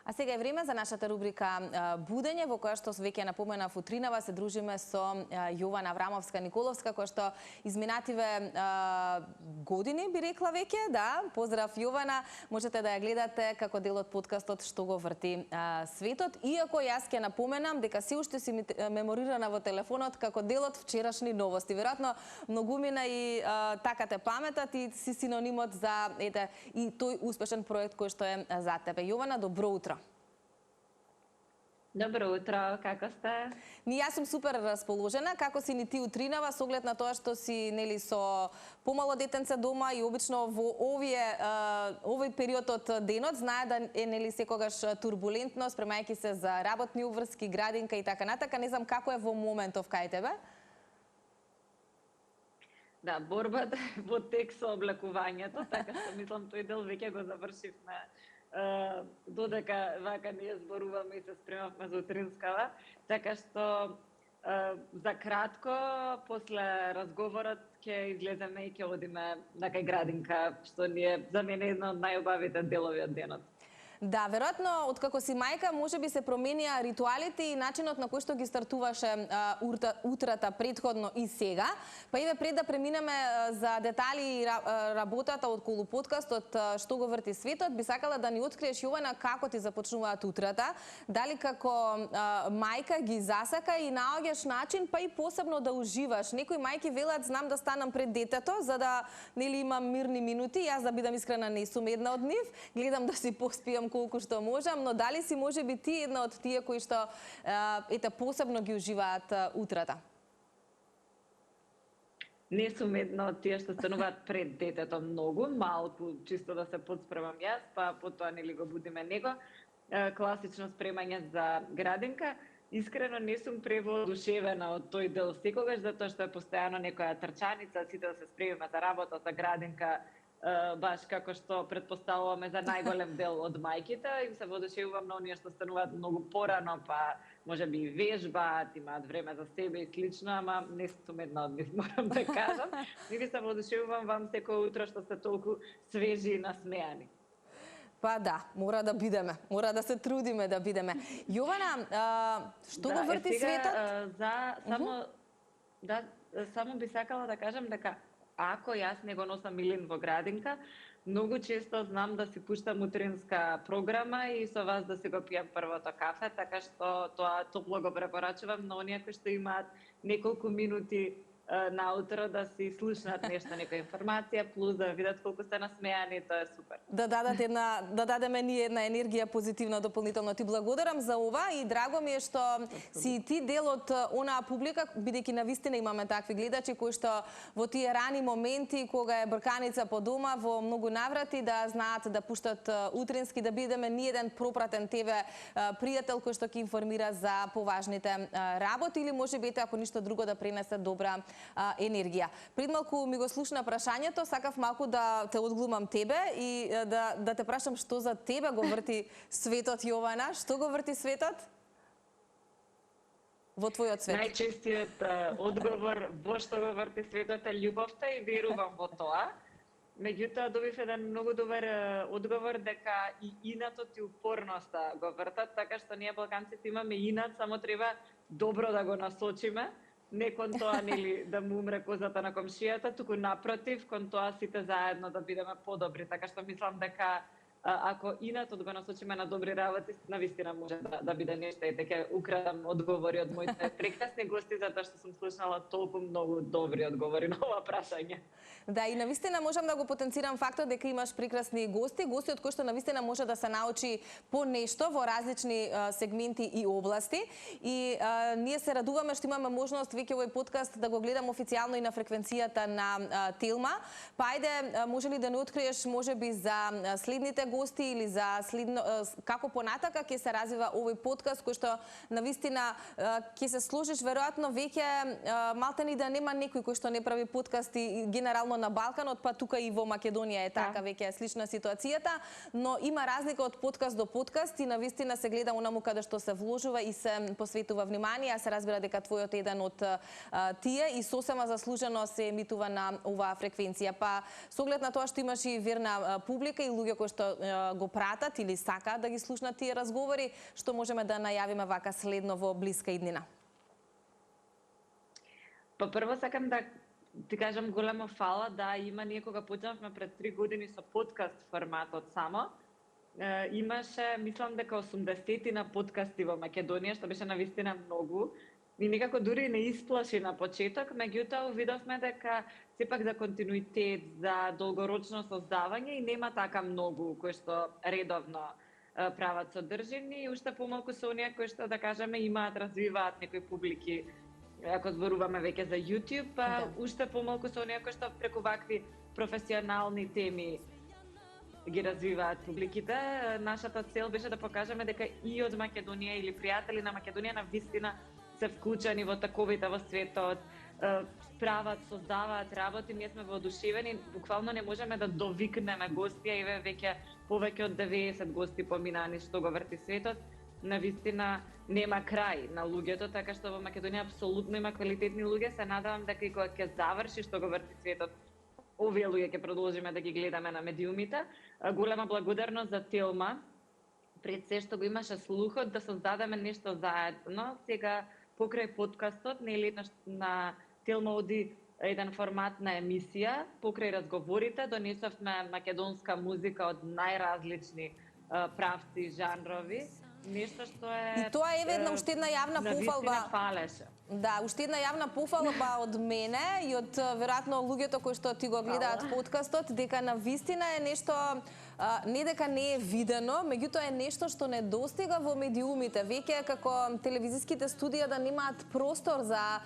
А сега е време за нашата рубрика Будење, во која што веќе напоменав утринава се дружиме со Јована Аврамовска-Николовска, која што изминативе години би рекла веќе, да. Поздрав Јована, можете да ја гледате како дел од подкастот Што го врти светот, иако јас ќе напоменам дека се уште си меморирана во телефонот како дел од вчерашни новости. Веројатно многумина и така те паметат и си синонимот за и тој успешен проект кој што е за тебе. Јована, добро утро. Добро утро, како сте? Јас сум супер расположена, како си ни ти утринава, со оглед на тоа што си нели со помало детенце дома и обично во овој период од денот знае да е нели секогаш турбулентно, спремајќи се за работни уврски, градинка и така натака. Не знам како е во моментов кај тебе? Да, борбата во тек со облекувањето, така што мислам тој дел веќе го завршивме. Додека вака ние зборуваме и се спремавме за утринскава, така што за кратко после разговорот ќе излеземе и ќе одиме на кај градинка, што ни е за мене една од најубавите делови од денот. Да, веројатно, откако си мајка, може би се променија ритуалите и начинот на кој што ги стартуваше утрата предходно и сега. Па еве пред да преминеме за детали и работата околу подкастот Што го врти светот, би сакала да ни откриеш, Јована, како ти започнуваат утрата, дали како мајка ги засака и наоѓаш начин, па и посебно да уживаш. Некои мајки велат, знам да станам пред детето, за да нели имам мирни минути. Јас, да бидам искрена, не сум една од нив. Гледам да си поспијам колку што можам, но дали си можеби ти една од тие кои што посебно ги уживаат утрата? Не сум една од тие што стануваат пред детето многу, малку, чисто да се подспремам јас, па потоа нели го будиме него. Класично спремање за градинка. Искрено не сум превоодушевена од тој дел секогаш, затоа што е постојано некоја трчаница, сите да се спремиме за работа, за градинка, баш како што предпоставуваме за најголем дел од мајките, им се воодушевувам на оние што стануваат многу порано, па можеби и вежбаат, имаат време за себе и слично, ама не сум една од нив, морам да кажам. Нели се воодушевувам вам секој утро што сте толку свежи и насмеани. Па да, мора да бидеме, мора да се трудиме да бидеме. Јована, што го врти светот? Само би сакала да кажам дека ако јас не го носам Милин во градинка, многу често знам да си пуштам утринска програма и со вас да си го пијам првото кафе, така што тоа топло го препорачувам на оние кои што имаат неколку минути наутро да си слушнат нешто, некоја информација, плюс да видат колку сте насмеани, тоа е супер. Да дадеме ние една енергија позитивна дополнително. Ти благодарам за ова и драго ми е што си ти дел од онаа публика, бидејќи навистина имаме такви гледачи кои што во тие рани моменти кога е брканица по дома во многу наврати да знаат да пуштат утрински, да бидеме ние еден пропратен тебе пријател кој што ќе информира за поважните работи или можеби ако ништо друго да пренесе добра енергија. Пред малку ми го слушна прашањето, сакав малку да те одглумам тебе и да те прашам што за тебе го врти светот, Јована. Што го врти светот? Во твојот свет. Најчестиот одговор во што го врти светот е љубовта и верувам во тоа. Меѓутоа добив еден многу добар одговор дека и инатот и упорноста го вртат, така што ние балканците имаме инат, само треба добро да го насочиме. Не кон тоа нели да му умре козата на комшијата, туку напротив, кон тоа сите заедно да бидеме подобри. Така што мислам дека ако инатот го насочиме на добри работи, навистина може да биде нешто. И дека украдам одговори од моите прекрасни гости, затоа што сум слушнала толку многу добри одговори на ова прашање. Да, и навистина можам да го потенцирам фактот дека имаш прекрасни гости од кои што навистина може да се научи по нешто во различни сегменти и области. И ние се радуваме што имаме можност веќе овој подкаст да го гледам официјално и на фреквенцијата на Телма. Па ајде, може ли да не откриеш можеби за следните гости или за следно како понатака ќе се развива овој подкаст кој што навистина ќе се сложиш веројатно веќе малтени да нема некој кој што не прави подкасти генерално на Балканот, па тука и во Македонија е така веќе слична ситуацијата, но има разлика од подкаст до подкаст и навистина се гледа онаму каде што се вложува и се посветува внимание, а се разбира дека твојот е еден од тие и сосема заслужено се емитува на оваа фреквенција. Па со оглед на тоа што имаш и верна публика и луѓе кои што го пратат или сакаат да ги слушнат тие разговори, што можеме да најавиме вака следно во блиска иднина? Па прво сакам да ти кажам големо фала да има ние кога почнавме пред 3 години со подкаст форматот само. Имаше, мислам дека 80 на подкасти во Македонија, што беше навистина многу. И некако дури не исплаши на почеток, меѓутоа увидовме дека сепак за континуитет, за долгорочно создавање и нема така многу кои што редовно прават содржини и уште помалку со оние кои што да кажеме имаат, развиваат некои публики. Ако зборуваме веќе за YouTube, па уште помалку со оние кои што преку вакви професионални теми ги развиваат публиките. Нашата цел беше да покажеме дека и од Македонија или пријатели на Македонија на вистина се вклучени во таковите во светот, прават, создаваат работи, ние сме воодушевени, буквално не можеме да довикнеме гости, и веќе повеќе од 90 гости поминани што го врти светот. Навистина нема крај на луѓето, така што во Македонија апсолутно има квалитетни луѓе. Се надевам дека и кога ќе заврши што го врти светот, овие луѓе ќе продолжиме да ги гледаме на медиумите. Голема благодарност за Телма, пред се што го имаше слухот да создадеме нешто заедно. Сега покрај подкастот, нели на Телма оди еден формат на емисија, покрај разговорите донесовме македонска музика од најразлични правци, жанрови. Нешто што е... И тоа е една уште една јавна пофалба. Фалеше. Да, уште една јавна пофалба од мене и од веројатно луѓето кои што ти го гледаат подкастот, дека на вистина е нешто не дека не е видено, меѓутоа е нешто што не достига во медиумите. Веќе како телевизиските студија да немаат простор за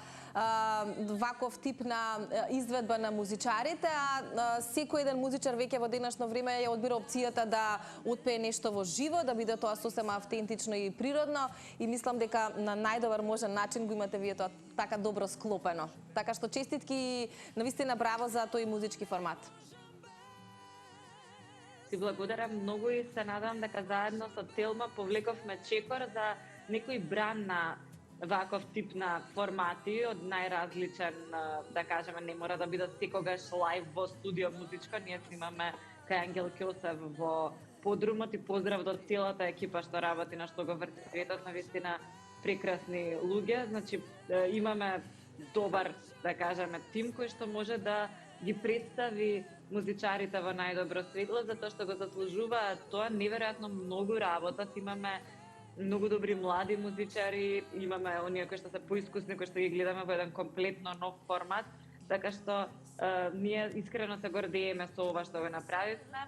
ваков тип на изведба на музичарите, а секој еден музичар веќе во денешно време ја одбира опцијата да отпее нешто во живо, да биде тоа сосема автентично и природно, и мислам дека на најдобар можен начин го имате вие тоа така добро склопено. Така што честитки, навистина браво за тој музички формат. Ти благодарам многу и се надам дека заедно со Телма повлековме чекор за некој бран на ваков тип на формати од најразличен, да кажеме, не мора да бидат секогаш лајв во студио музичко. Ние снимаме кај Ангел Кјосев во подрумот и поздрав до целата екипа што работи на што го врти светот, навистина прекрасни луѓе. Значи имаме добар, да кажеме, тим кој што може да ги представи музичарите во најдобро светло, затоа што го заслужуваат тоа. Неверојатно многу работа, имаме многу добри млади музичари, имаме оние кои што се поискусни, кои што ги гледаме во еден комплетно нов формат, така што ние искрено се гордееме со ова што го направивме.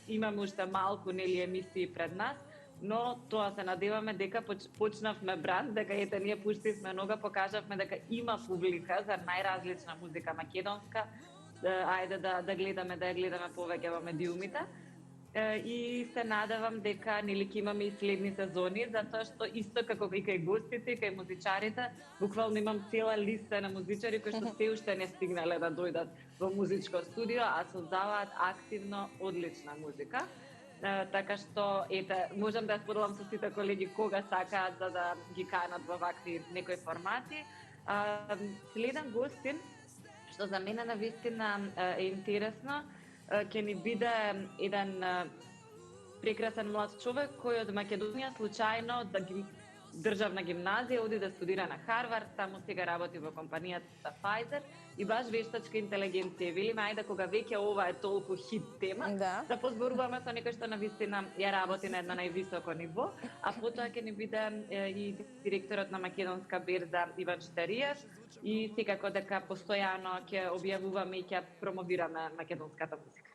Имаме уште малку нели емисии пред нас, но тоа се надеваме дека почнавме бранд, дека ете ние пуштивме нога, покажавме дека има публика за најразлична музика македонска. Ајде да гледаме, да ја гледаме повеќе во медиумите. И се надевам дека нели ќе имаме и следни сезони, затоа што исто како и кај гостите, и кај музичарите, буквално имам цела листа на музичари кои што се уште не стигнале да дојдат во музичко студио, а создаваат активно одлична музика. Така што, ете, можам да споделам со сите колеги кога сакаат за да ги канат во вакви некои формати. Следен гостин, што за мене навистина е интересно, ќе ни биде еден прекрасен млад човек кој од Македонија случајно државна гимназија оди да студира на Харвард, таму сега работи во компанијата Pfizer и баш вештачка интелигенција. Велиме, ајде кога веќе ова е толку хит тема, да позборуваме со некој што навистина ја работи на едно највисоко ниво, а потоа ќе ни биде и директорот на македонска берза Иван Штариев и секако дека постојано ќе објавуваме и ќе промовираме македонската музика.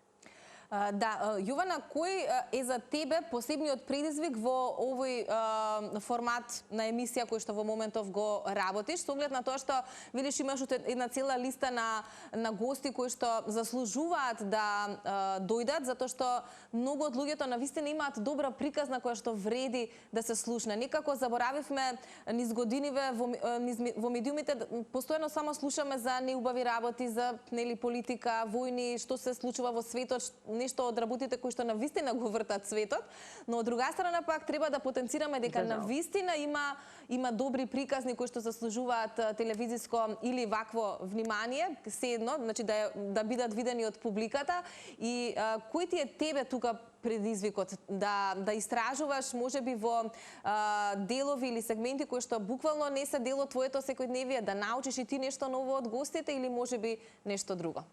Да, Јована, кој е за тебе посебниот предизвик во овој формат на емисија кој што во моментов го работиш, со оглед на тоа што видиш имаш една цела листа на гости кои што заслужуваат да дојдат, затоа што многу од луѓето навистина имаат добра приказна која што вреди да се слушне. Некако заборавивме низ годиниве во медиумите, постојано само слушаме за неубави работи, за нели политика, војни, што се случува во светот, нешто од работите кои што навистина го вртат светот, но од друга страна пак треба да потенцираме дека навистина има добри приказни кои што заслужуваат телевизиско или вакво внимание, седно, значи да бидат видени од публиката. И кој ти е тебе тука предизвикот да истражуваш можеби во делови или сегменти кои што буквално не се дел од твоето секојдневие, да научиш и ти нешто ново од гостите или можеби нешто друго?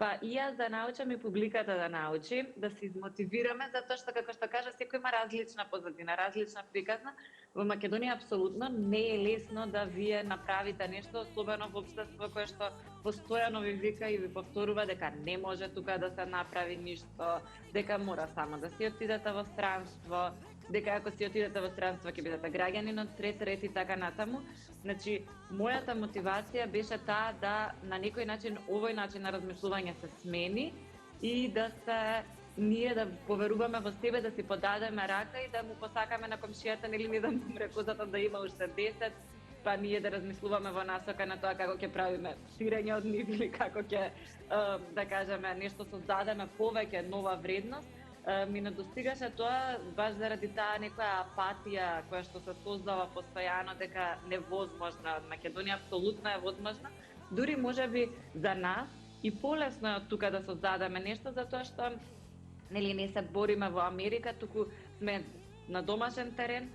Па и јас да научам и публиката да научи, да се измотивираме, затоа што, како што кажа, секој има различна позадина, различна приказна. Во Македонија апсолутно не е лесно да вие направите нешто, особено во општество кое што постојано ви вика и ви повторува дека не може тука да се направи ништо, дека мора само да си отидете во странство, дека ако си отидете во странство ќе бидете граѓанин од трет ред и така натаму. Значи, мојата мотивација беше таа да на некој начин овој начин на размислување се смени и да се ние да поверуваме во себе, да си подадеме рака и да му посакаме на комшијата, нели не да му умре козата да има уште 10, па ние да размислуваме во насока на тоа како ќе правиме сирење од нив или како ќе, да кажеме, нешто создадеме повеќе нова вредност. Ми недостигаше тоа баш заради таа некоја апатија која што се создава постојано дека невозможна. Македонија апсолутно е возможна. Дури можеби за нас и полесно е од тука да создадеме нешто, затоа што нели не се бориме во Америка, туку сме на домашен терен,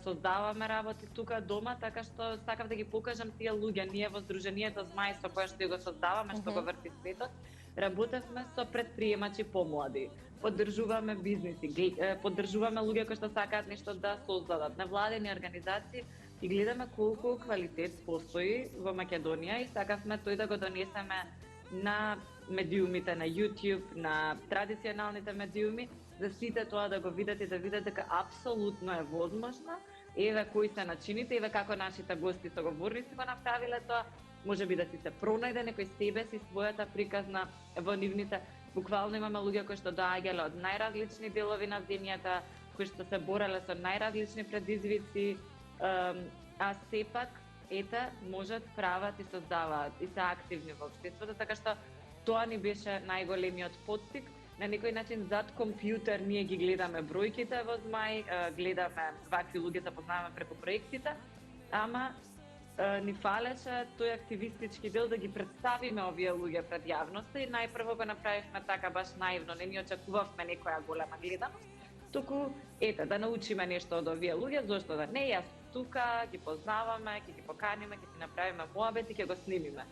создаваме работи тука дома, така што сакав да ги покажам тие луѓе. Ние во Сдруженијето Змај со кое што го создаваме, што го врти светот, работевме со предприемачи помлади. Поддржуваме бизниси, поддржуваме луѓе кои што сакаат нешто да создадат, невладени организации и гледаме колку квалитет постои во Македонија и сакавме тој да го донесеме на медиумите, на YouTube, на традиционалните медиуми, за сите тоа да го видат и да видат дека апсолутно е возможно. Еве кои се начините, еве како нашите гости соговорници го направиле тоа, можеби да си се пронајде некој себе си, својата приказна во нивните. Буквално имаме луѓе кои што доаѓале од најразлични делови на земјата, кои што се бореле со најразлични предизвици, а сепак, ете, можат, прават и создаваат и се активни во општеството, така што тоа ни беше најголемиот поттик. На некој начин зад компјутер ние ги гледаме бројките во Змај, гледаме вакви луѓе запознаваме преку проектите, ама ни фалеше тој активистички дел да ги представиме овие луѓе пред јавноста и најпрво го направивме така баш наивно, не ни очекувавме некоја голема гледаност, туку ете да научиме нешто од овие луѓе, зошто да не, јас тука ги познаваме, ќе ги поканиме, ќе си направиме муабет и ќе го снимиме.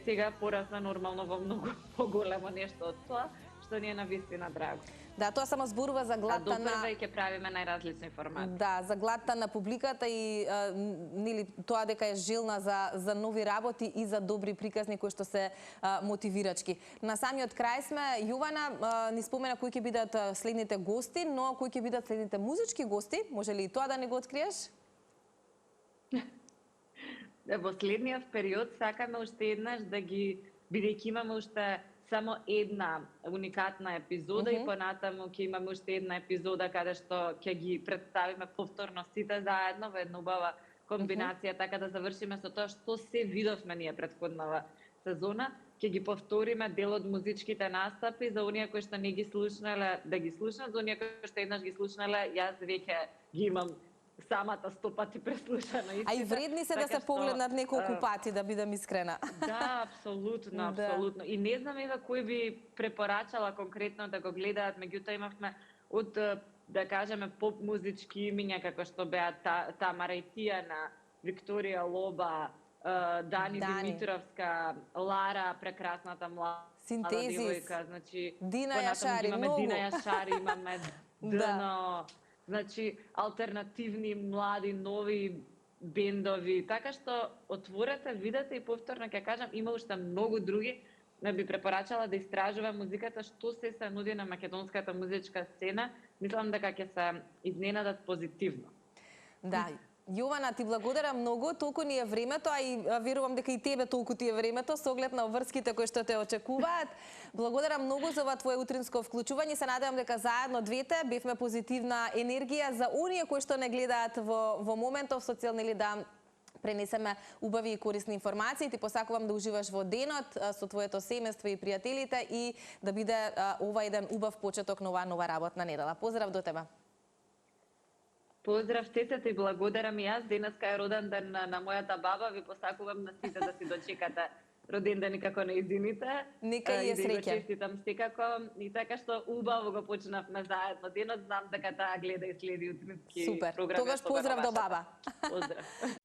Сега порасно нормално во многу поголемо нешто од тоа, што ни е навистина драго. Да, тоа само зборува за глатта на... А допрва и ќе правиме најразлични формати. Да, за глатта на публиката и нели тоа дека е желна за нови работи и за добри приказни кои што се мотивирачки. На самиот крај сме, Јована ни спомена кои ќе бидат следните гости, но кои ќе бидат следните музички гости? Може ли и тоа да не го откриеш? Во следниот период сакаме уште еднаш да ги, бидејќи имаме уште само една уникатна епизода и понатаму ќе имаме уште една епизода каде што ќе ги представиме повторно сите заедно во една убава комбинација, така да завршиме со тоа што се видовме ние претходнава сезона. Ќе ги повториме дел од музичките настапи за оние кои што не ги слушнале, да ги слушнат, за оние кои што еднаш ги слушнале, јас веќе ги имам самата 100 пати преслушана. А и вредни се да се погледнат неколку пати, да бидам искрена. Да, апсолутно, апсолутно. И не знам ева кој би препорачала конкретно да го гледаат, меѓутоа имавме од, да кажеме, поп музички имиња како што беа Тамара и Тијана, Викторија Лоба, Дани Димитровска, Лара, прекрасната млада девојка, значи Дина Јашари, многу. Дина Јашари, имаме Дно, значи алтернативни, млади, нови бендови, така што отворете, видете и повторно ќе кажам, има уште многу други, да би препорачала да истражува музиката, што се нуди на македонската музичка сцена, мислам дека ќе се изненадат позитивно. Да, Јована, ти благодарам многу, толку ни е времето, а и верувам дека и тебе толку ти е времето, со оглед на врските кои што те очекуваат. Благодарам многу за ова твое утринско вклучување, се надевам дека заедно двете бевме позитивна енергија за оние кои што не гледаат во моментов со цел нели да пренесеме убави и корисни информации. Ти посакувам да уживаш во денот со твоето семејство и пријателите и да биде ова еден убав почеток на оваа нова работна недела. Поздрав до тебе. Поздрав сите и благодарам и јас. Денеска е роден ден на мојата баба. Ви посакувам на сите да си дочекате роден ден и како нејзините. Нека и е да го среќен. честитам секако. И така што убаво го почнавме заедно денот. Знам дека таа гледа и следи утрински Супер. програми. Тогаш особено поздрав до вашата. баба. Поздрав.